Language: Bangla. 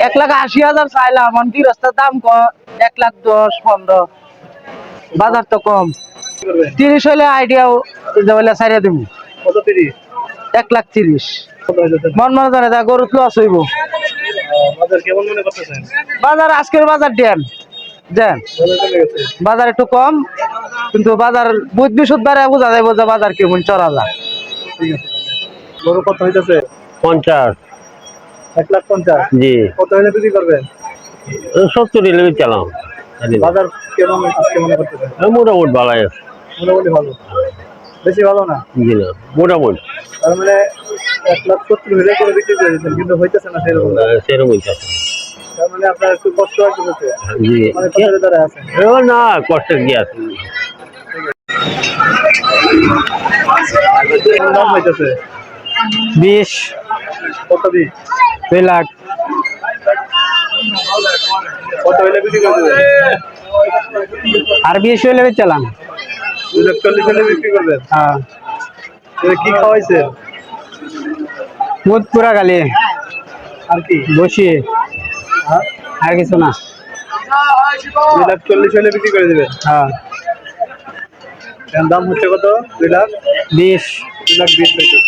1,80,000 চাইলাম, কি রাস্তার দাম 1,10,15। বাজার তো কম। 30 হলে আইডিয়া সাইড দিব। কত 30? 1,30,000। মন মনে জানে তা গরু লস হইব। বাজার কেমন মনে করতেছেন? বাজার আজকের বাজার দেন দেন বাজার একটু কম, কিন্তু বাজার বুধ বৃহস্পতিবারে বোঝা যাবে যে বাজার কেমন চড়া যায়। ঠিক আছে। গরু কত হইতেছে? 50। 1,50,000। জি। কত হলে বিক্রি করবেন? 70 লেগে চালাম। বাজার কেমন আজকে মনে করতেছেন? মোটামুটি ভালোই আছে। মোটামুটি ভালো, বেশি ভালো না। জি না, মোটামুটি তার মানে 1,70,000 হলে করে বিক্রি করে দিচ্ছেন, কিন্তু হইতেছে না সেরকম। সেরকমই আছে। তার মানে আপনার একটু কষ্ট হচ্ছে। জি মানে কষ্টের দ্বারা আছেন। না, কষ্টের কি আছে। কোন দাম হইতেছে? 20। কত 20? 2 লাখ। কত হলে বিক্রি করে দেবেন? আর 20 হলে চালাম। 2,40,000 হলে বিক্রি করবেন? হ্যাঁ। কি খাওয়াইছে? মুদ পুরা গালি আর কি বসিয়ে, হ্যাঁ? আর কিছু না। 2,40,000 হলে বিক্রি করে দেবেন? হ্যাঁ। এর দাম হচ্ছে কত? 2,20,000। 20। 2,20,000